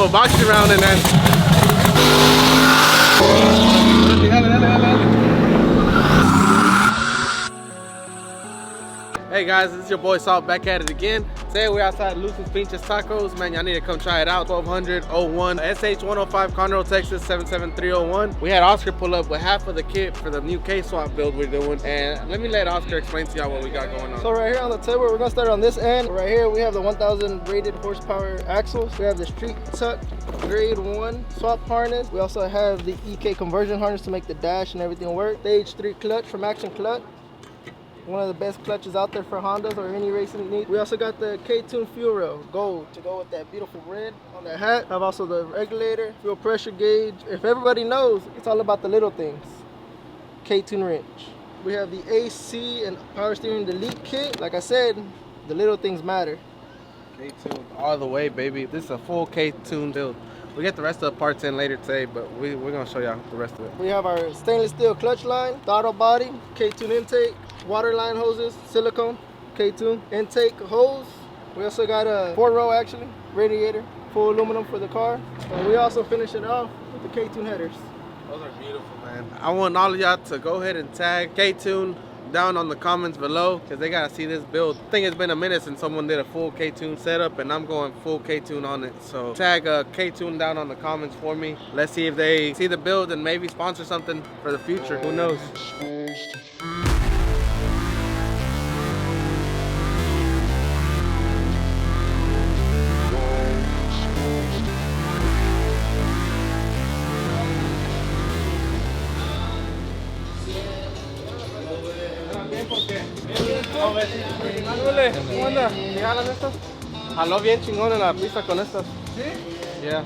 a boxing round and then. Hey guys, this is your boy Salt back at it again. Today we're outside Lucy's Pinches Tacos. Man, y'all need to come try it out. 1200-01 SH-105 Conroe, Texas 77301. We had Oscar pull up with half of the kit for the new K-swap build we're doing. And let me let Oscar explain to y'all what we got going on. So right here on the table, we're gonna start on this end. Right here we have the 1000 rated horsepower axles. We have the Street Tuck grade 1 swap harness. We also have the EK conversion harness to make the dash and everything work. Stage 3 clutch from Action Clutch. One of the best clutches out there for Hondas or any racing need. We also got the K-Tune fuel rail, gold, to go with that beautiful red on the hat. Have also the regulator, fuel pressure gauge. If everybody knows, it's all about the little things. K-Tune wrench. We have the AC and power steering delete kit. Like I said, the little things matter. K-Tune all the way, baby. This is a full K-Tune build. We get the rest of the parts in later today, but we're gonna show y'all the rest of it. We have our stainless steel clutch line, throttle body, K-Tune intake, water line hoses, silicone, K-Tune intake hose. We also got a 4-row actually, radiator, full aluminum for the car. And we also finish it off with the K-Tune headers. Those are beautiful, man. I want all of y'all to go ahead and tag K-Tune down on the comments below because they gotta see this build. I think it's been a minute since someone did a full K-Tune setup and I'm going full K-Tune on it. So tag K-Tune down on the comments for me. Let's see if they see the build and maybe sponsor something for the future. Who knows? ¿Cómo anda? ¿Me jalan estas? Jaló bien chingón en la pista con estas. ¿Sí? Yeah.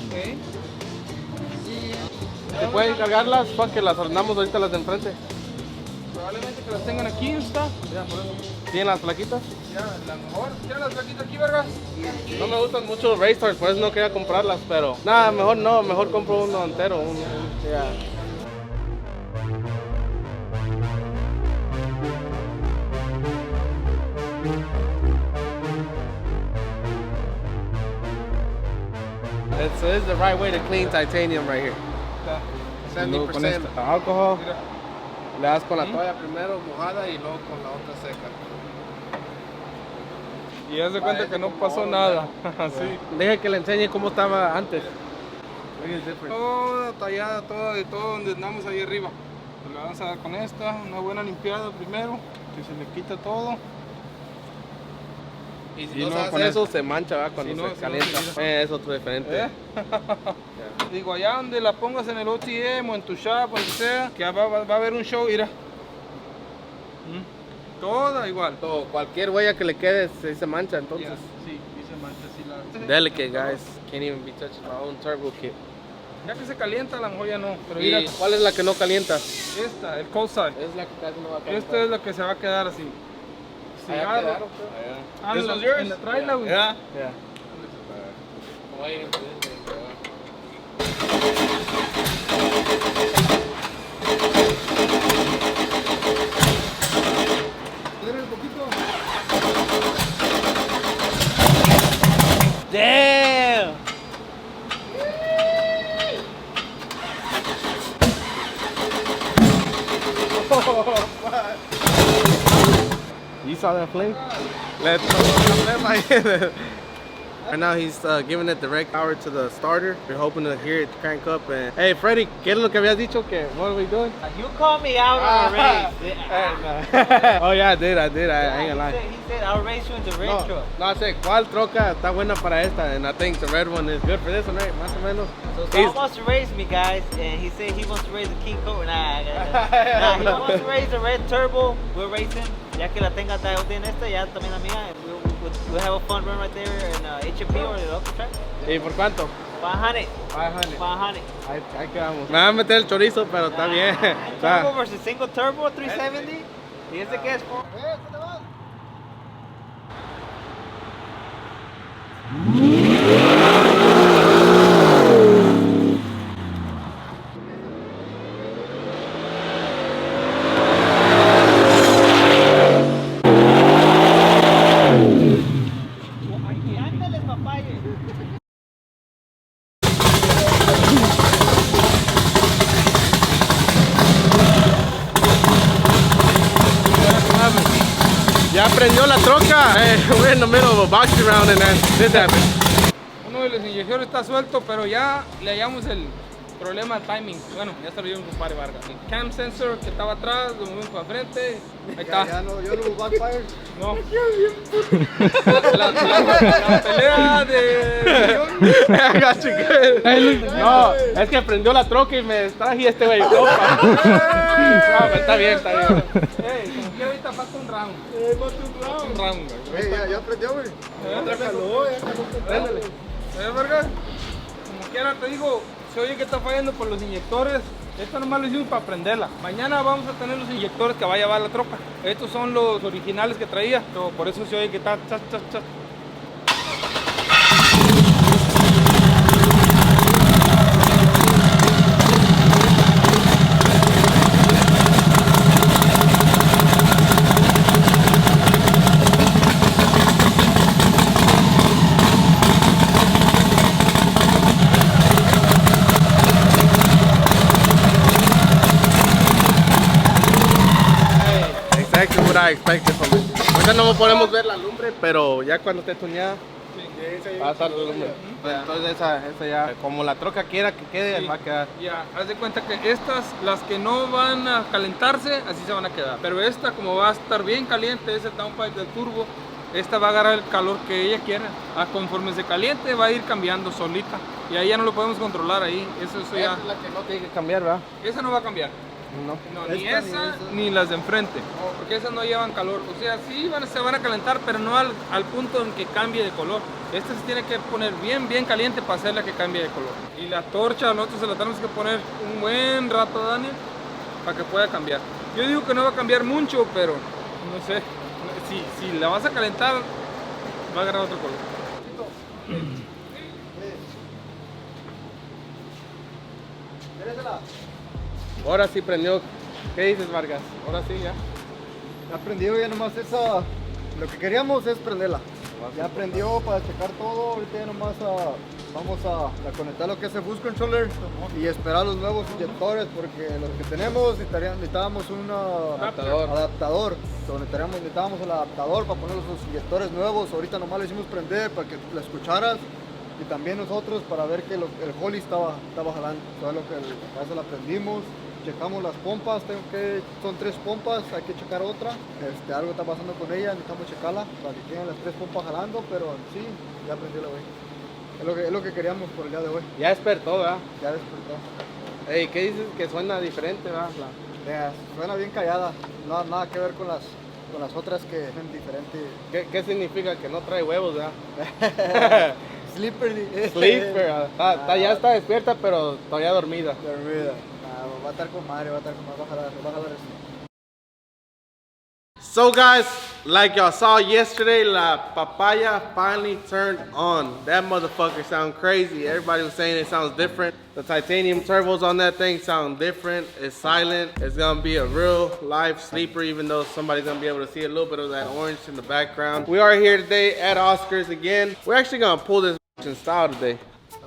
Okay. ¿Se pueden cargarlas para que las ordenamos ahorita las de enfrente? Probablemente que las tengan aquí, ¿está? Ya, por eso. ¿Tienen las plaquitas? Ya, la mejor. ¿Tienen las plaquitas aquí, vergas? No me gustan mucho los race cars, por eso no quería comprarlas, pero... Nada, mejor no, mejor compro uno entero. Yeah. So this is the right way to clean titanium right here. 70% alcohol. Le das con la toalla primero mojada y luego con la otra seca. Y haz de cuenta que no pasó nada. Así. Deja que le enseñe cómo estaba antes. Toda tallada, todo donde andamos ahí arriba. Le vamos a dar con esta, una buena limpiada primero, que se le quita todo. Y si no se hace eso, se mancha, ¿va? Cuando se calienta. Eso es diferente. Yeah. Digo, allá donde la pongas en el OTM o en tu shop, donde sea, que va a haber un show, mira. Toda igual. Todo, cualquier huella que le quede se mancha, entonces. Yeah. Sí, se mancha. Sí, Delicate, guys. Can't even be touching my own turbo kit. Ya que se calienta, a lo mejor ya no. Pero mira, ¿cuál es la que no calienta? Esta, el cold side. Es la que casi no va a calentar. Esta es la que se va a quedar así. Cigarro. This was yours? En la traila, güey. Yeah. Damn! You saw that flame? Let's Right now he's giving it direct power to the starter. We're hoping to hear it crank up. And hey, Freddy, ¿qué es lo que habías dicho? What are we doing? You called me out on a race. Oh yeah, I did. I ain't gonna lie. He said I'll race you in the red truck. No, I said, ¿cuál troca está buena para esta? And I think the red one is good for this one, right? Más o menos. So Saul wants to race me, guys, and he said he wants to race the King Cobra. Nah, he wants to race the red turbo. We're racing. Ya que la tenga en esta, ya también la mía. We'll have a fun run right there in HMP or the local track. ¿Y por cuánto? 500. 500. Ahí quedamos. Me van a meter el chorizo, pero está bien. Turbo versus single turbo, 370. Y este que es prendió la troca. We're in the middle of a boxing round and then this happened. Uno de los inyectores está suelto, pero ya le hallamos el problema de timing. Bueno, ya se lo dio un compadre Vargas. El cam sensor que estaba atrás, lo movimos para frente. Ahí está. Ya no, yo no backfire. No. La pelea de... No, es que prendió la troca y me distraje y este güey. Opa. No, pero está bien, está bien. Ey, como quiera ahorita falta un round. Falta un round, güey. Ya aprendió, güey. Ya caló. Préndele. Vargas? Como quiera te digo, se oye que está fallando por los inyectores. Esto nomás lo hicimos para prenderla. Mañana vamos a tener los inyectores que va a llevar la troca. Estos son los originales que traía, pero por eso se oye que está chas, chas, chas. Exactly what I expected from it. Ahorita no podemos ver la lumbre, pero ya cuando esté tuneada va a estar la lumbre. Entonces esa ya, como la troca quiera que quede, Sí. va a quedar. Ya, haz de cuenta que estas, las que no van a calentarse, así se van a quedar. Pero esta, como va a estar bien caliente, es el downpipe del turbo, esta va a agarrar el calor que ella quiera. Conforme se caliente, va a ir cambiando solita. Y ahí ya no lo podemos controlar ahí. Eso Esa ya. es la que no tiene que cambiar, ¿verdad? Esa no va a cambiar. No. No, ni esa ni las de enfrente, porque esas no llevan calor. O sea, sí se van a calentar, pero no al punto en que cambie de color. Esta se tiene que poner bien caliente para hacerla que cambie de color. Y la torcha nosotros se la tenemos que poner un buen rato, Daniel, para que pueda cambiar. Yo digo que no va a cambiar mucho, pero no sé. Si la vas a calentar, va a agarrar otro color. Ahora sí prendió. ¿Qué dices, Vargas? Ahora sí, ya. Ya prendió, ya nomás esa. Lo que queríamos es prenderla. Ya prendió para checar todo. Ahorita ya nomás vamos a conectar lo que es el boost controller y esperar los nuevos inyectores, porque los que tenemos necesitábamos un adaptador. Necesitábamos el adaptador para poner los inyectores nuevos. Ahorita nomás lo hicimos prender para que la escucharas. Y también nosotros para ver que el Holly estaba jalando. Todo lo que para eso la prendimos. Checamos las pompas, son 3 pompas, hay que checar otra. Algo está pasando con ella, necesitamos checarla para que queden las 3 pompas jalando, pero sí, ya prendió la güey. Es lo que queríamos por el día de hoy. Ya despertó, ¿verdad? Ya despertó. Ey, ¿qué dices? Que suena diferente, ¿verdad? Suena bien callada, nada que ver con las otras que son diferentes. ¿Qué significa? Que no trae huevos, ¿verdad? Sleeper. Ya está despierta, pero todavía dormida. Va a estar con madre, va a jalar eso. So guys, like y'all saw yesterday, la papaya finally turned on. That motherfucker sound crazy. Everybody was saying it sounds different. The titanium turbos on that thing sound different. It's silent. It's gonna be a real live sleeper, even though somebody's gonna be able to see a little bit of that orange in the background. We are here today at Oscars again. We're actually gonna pull this in style today.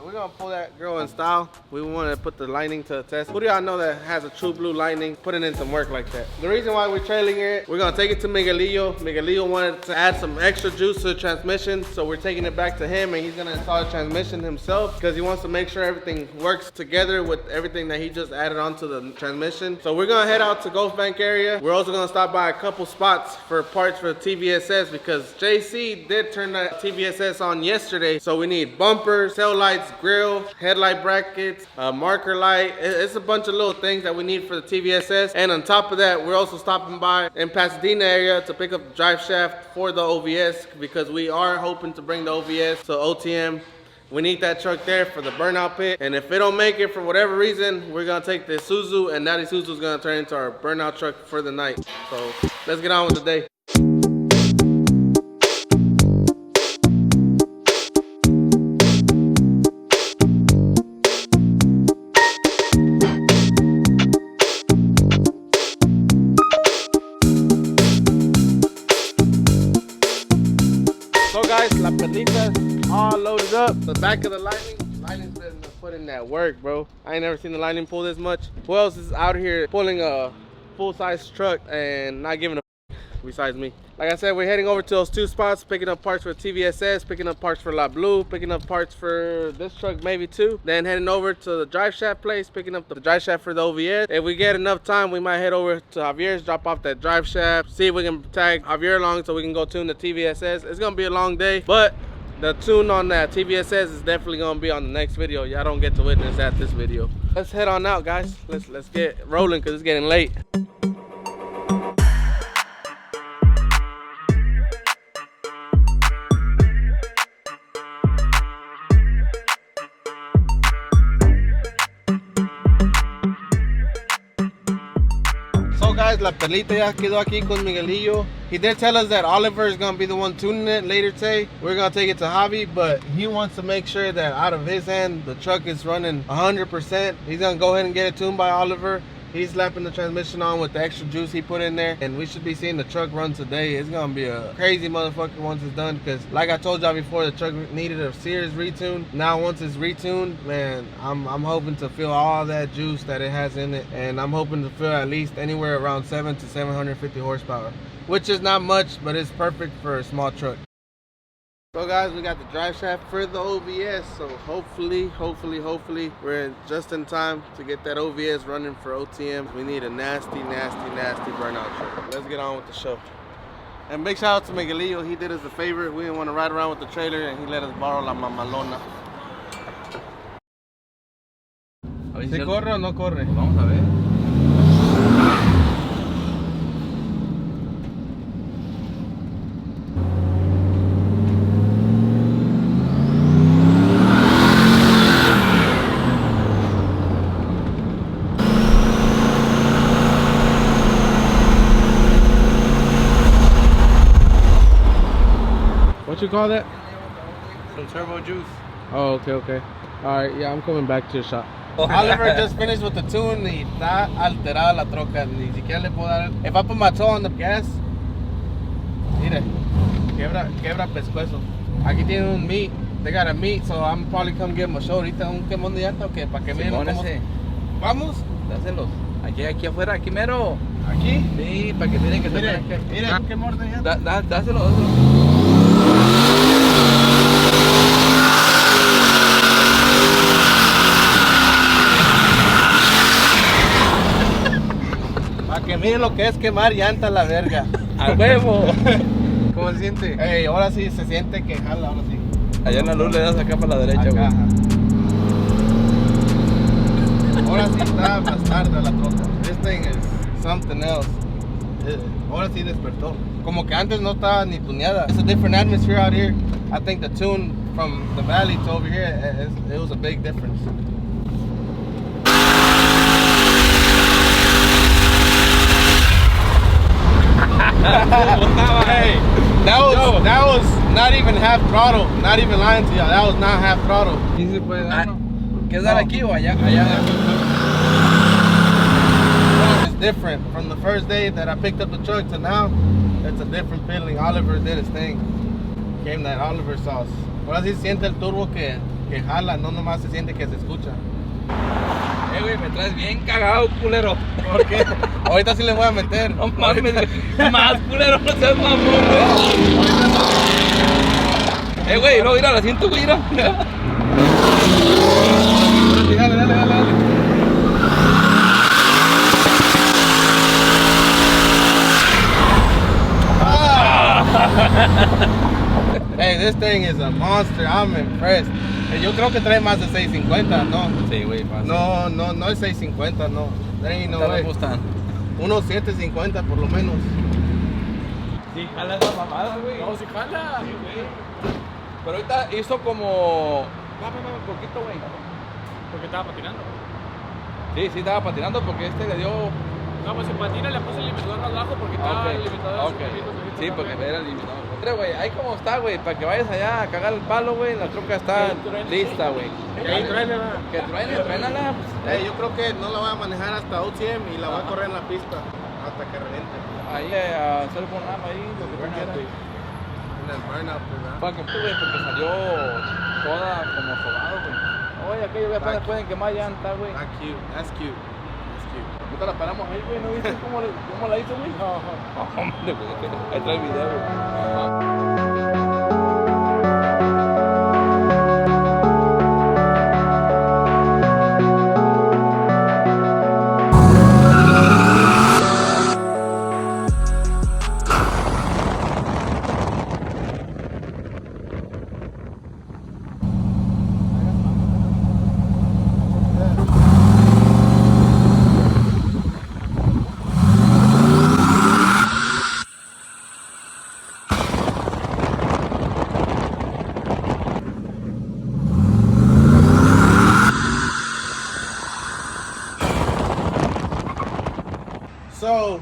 We're gonna pull that girl in style. We want to put the lining to the test. Who do y'all know that has a true blue lining putting in some work like that? The reason why we're trailing it, we're gonna take it to Miguelillo. Miguelillo wanted to add some extra juice to the transmission, so we're taking it back to him and he's gonna install the transmission himself because he wants to make sure everything works together with everything that he just added onto the transmission. So we're gonna head out to Gulf Bank area. We're also gonna stop by a couple spots for parts for the TVSS because JC did turn that TVSS on yesterday. So we need bumpers, tail lights, grill, headlight brackets, marker light. It's a bunch of little things that we need for the TVSS. And on top of that, we're also stopping by in Pasadena area to pick up the drive shaft for the OVS because we are hoping to bring the OVS to OTM. We need that truck there for the burnout pit. And if it don't make it for whatever reason, we're gonna take the Isuzu and that Isuzu is gonna turn into our burnout truck for the night. So let's get on with the day. So guys, la perlita's all loaded up. The back of the Lightning's been putting that work, bro. I ain't never seen the Lightning pull this much. Who else is out here pulling a full-size truck and not giving a besides me. Like I said, we're heading over to those 2 spots, picking up parts for TVSS, picking up parts for La Blue, picking up parts for this truck maybe too. Then heading over to the drive shaft place, picking up the drive shaft for the OVS. If we get enough time, we might head over to Javier's, drop off that drive shaft, see if we can tag Javier along so we can go tune the TVSS. It's gonna be a long day, but the tune on that TVSS is definitely gonna be on the next video. Y'all don't get to witness that this video. Let's head on out, guys. Let's get rolling because it's getting late. So guys, la perlita ya quedó aquí con Miguelillo. He did tell us that Oliver is gonna be the one tuning it later today. We're gonna take it to Javi, but he wants to make sure that out of his end, the truck is running 100%. He's gonna go ahead and get it tuned by Oliver. He's slapping the transmission on with the extra juice he put in there, and we should be seeing the truck run today. It's gonna be a crazy motherfucker once it's done, because like I told y'all before, the truck needed a serious retune. Now once it's retuned, man, I'm hoping to feel all that juice that it has in it, and I'm hoping to feel at least anywhere around 700 to 750 horsepower, which is not much, but it's perfect for a small truck. So guys, we got the drive shaft for the OVS, so hopefully we're just in time to get that OVS running for OTM. We need a nasty burnout truck. Let's get on with the show. And big shout out to Miguelillo. He did us a favor. We didn't want to ride around with the trailer, and he let us borrow la mamalona. ¿Se corre o no corre? Vamos a ver. What you call that? Some turbo juice. Oh, okay. Alright, yeah, I'm coming back to your shop. Oliver just finished with the tune y está alterada la troca. Ni siquiera le puedo dar. If I put my toe on the gas, mire, quebra pescuezo. Aquí tiene un meat. They got a meat, so I'm probably come give him a show. Ahorita un quemón de llanta o qué, para que miren cómo. Vamos. Dáselos. Aquí afuera, aquí mero. Aquí. Sí, para que miren que Mire, mire, un quemón de llanta. Dáselos. Para que miren lo que es quemar llanta a la verga. ¡A huevo! ¿Cómo se siente? Ey, ahora sí se siente que jala, ahora sí. Allá en la luz le das acá para la derecha, güey. Ahora sí está bastarda la troca. This thing is something else. Ahora sí despertó. Como que antes no estaba ni tuneada. It's a different atmosphere out here. I think the tune from the valley to over here, it was a big difference. Hey, that was not even half throttle. Not even lying to y'all. That was not half throttle. ¿Sí se puede dar, no? ¿Qué dar aquí o allá? Allá. It's different. From the first day that I picked up the truck to now, it's a different feeling. Oliver did his thing. Came that Oliver sauce. Ahora sí se siente el turbo que jala, no nomás se siente que se escucha. Güey, me traes bien cagado, culero. ¿Por qué? Ahorita sí le voy a meter. No mames, más culero, no seas mamón, güey. Güey, no, mira, la siento, güey, mira. Dale. Hey, this thing is a monster. I'm impressed. Yo creo que trae más de 650, ¿no? Sí, güey, fácil. No es 650, no. There ain't no way. ¿Cómo están? Unos 750 por lo menos. Sí, jala esa mamada, güey. No, si jala. Sí, güey. Pero ahorita hizo como... un poquito, güey. Porque estaba patinando. Sí, estaba patinando porque le dio... No, pues en patina le puse el limitador más bajo porque estaba el limitador. Sí, porque era el limitador. Hombre, güey, ahí como está, güey, para que vayas allá a cagar el palo, güey, la troca está lista, güey. Que truénala. Que truénala. Hey, yo creo que no la voy a manejar hasta OTM y la voy a correr en la pista hasta que reviente. Ahí a hacer con nada ahí, lo que tú quieras. En el burnout, ¿verdad? Para que tú, güey, porque salió toda como sobado, güey. Oye, aquellos güey apenas pueden quemar llanta, güey. That's cute. ahorita la paramos ahí, güey. ¿No viste cómo la hizo, güey? No. Hombre, güey. Ahí trae el video, güey. Ajá. So,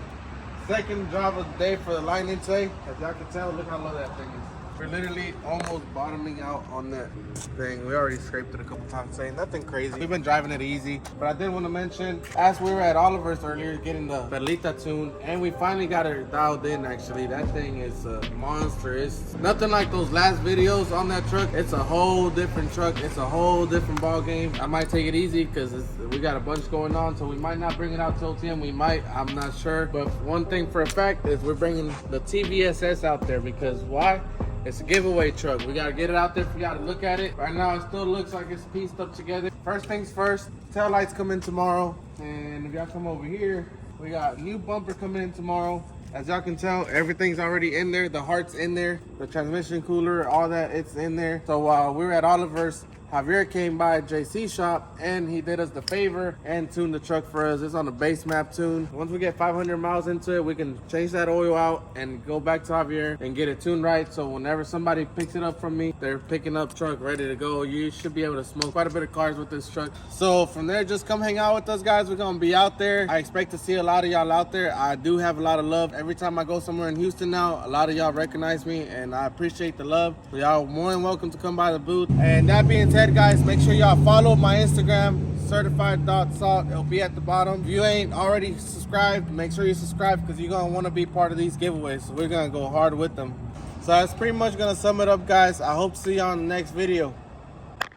second drive of the day for the Lightning today. As y'all can tell, look how low that thing is. We're literally almost bottoming out on that thing. We already scraped it a couple times today. Nothing crazy. We've been driving it easy. But I did want to mention, as we were at Oliver's earlier getting the Perlita tuned, and we finally got her dialed in actually. That thing is a monster. It's nothing like those last videos on that truck. It's a whole different truck. It's a whole different ball game. I might take it easy because we got a bunch going on, so we might not bring it out till 10. We might, I'm not sure. But one thing for a fact is we're bringing the TVSS out there because why? It's a giveaway truck. We gotta get it out there for y'all to look at it. Right now, it still looks like it's pieced up together. First things first, tail lights come in tomorrow. And if y'all come over here, we got new bumper coming in tomorrow. As y'all can tell, everything's already in there. The heart's in there. The transmission cooler, all that, it's in there. So while we were at Oliver's, Javier came by JC shop and he did us the favor and tuned the truck for us. It's on the base map tune. Once we get 500 miles into it, we can change that oil out and go back to Javier and get it tuned right. So whenever somebody picks it up from me, they're picking up truck ready to go. You should be able to smoke quite a bit of cars with this truck. So from there, just come hang out with us, guys. We're gonna be out there. I expect to see a lot of y'all out there. I do have a lot of love. Every time I go somewhere in Houston now, a lot of y'all recognize me and I appreciate the love. So y'all more than welcome to come by the booth. And that being said, guys, make sure y'all follow my Instagram, certified.salt. It'll be at the bottom. If you ain't already subscribed, make sure you subscribe because you're gonna want to be part of these giveaways. So we're gonna go hard with them. So that's pretty much gonna sum it up, guys. I hope to see y'all in the next video.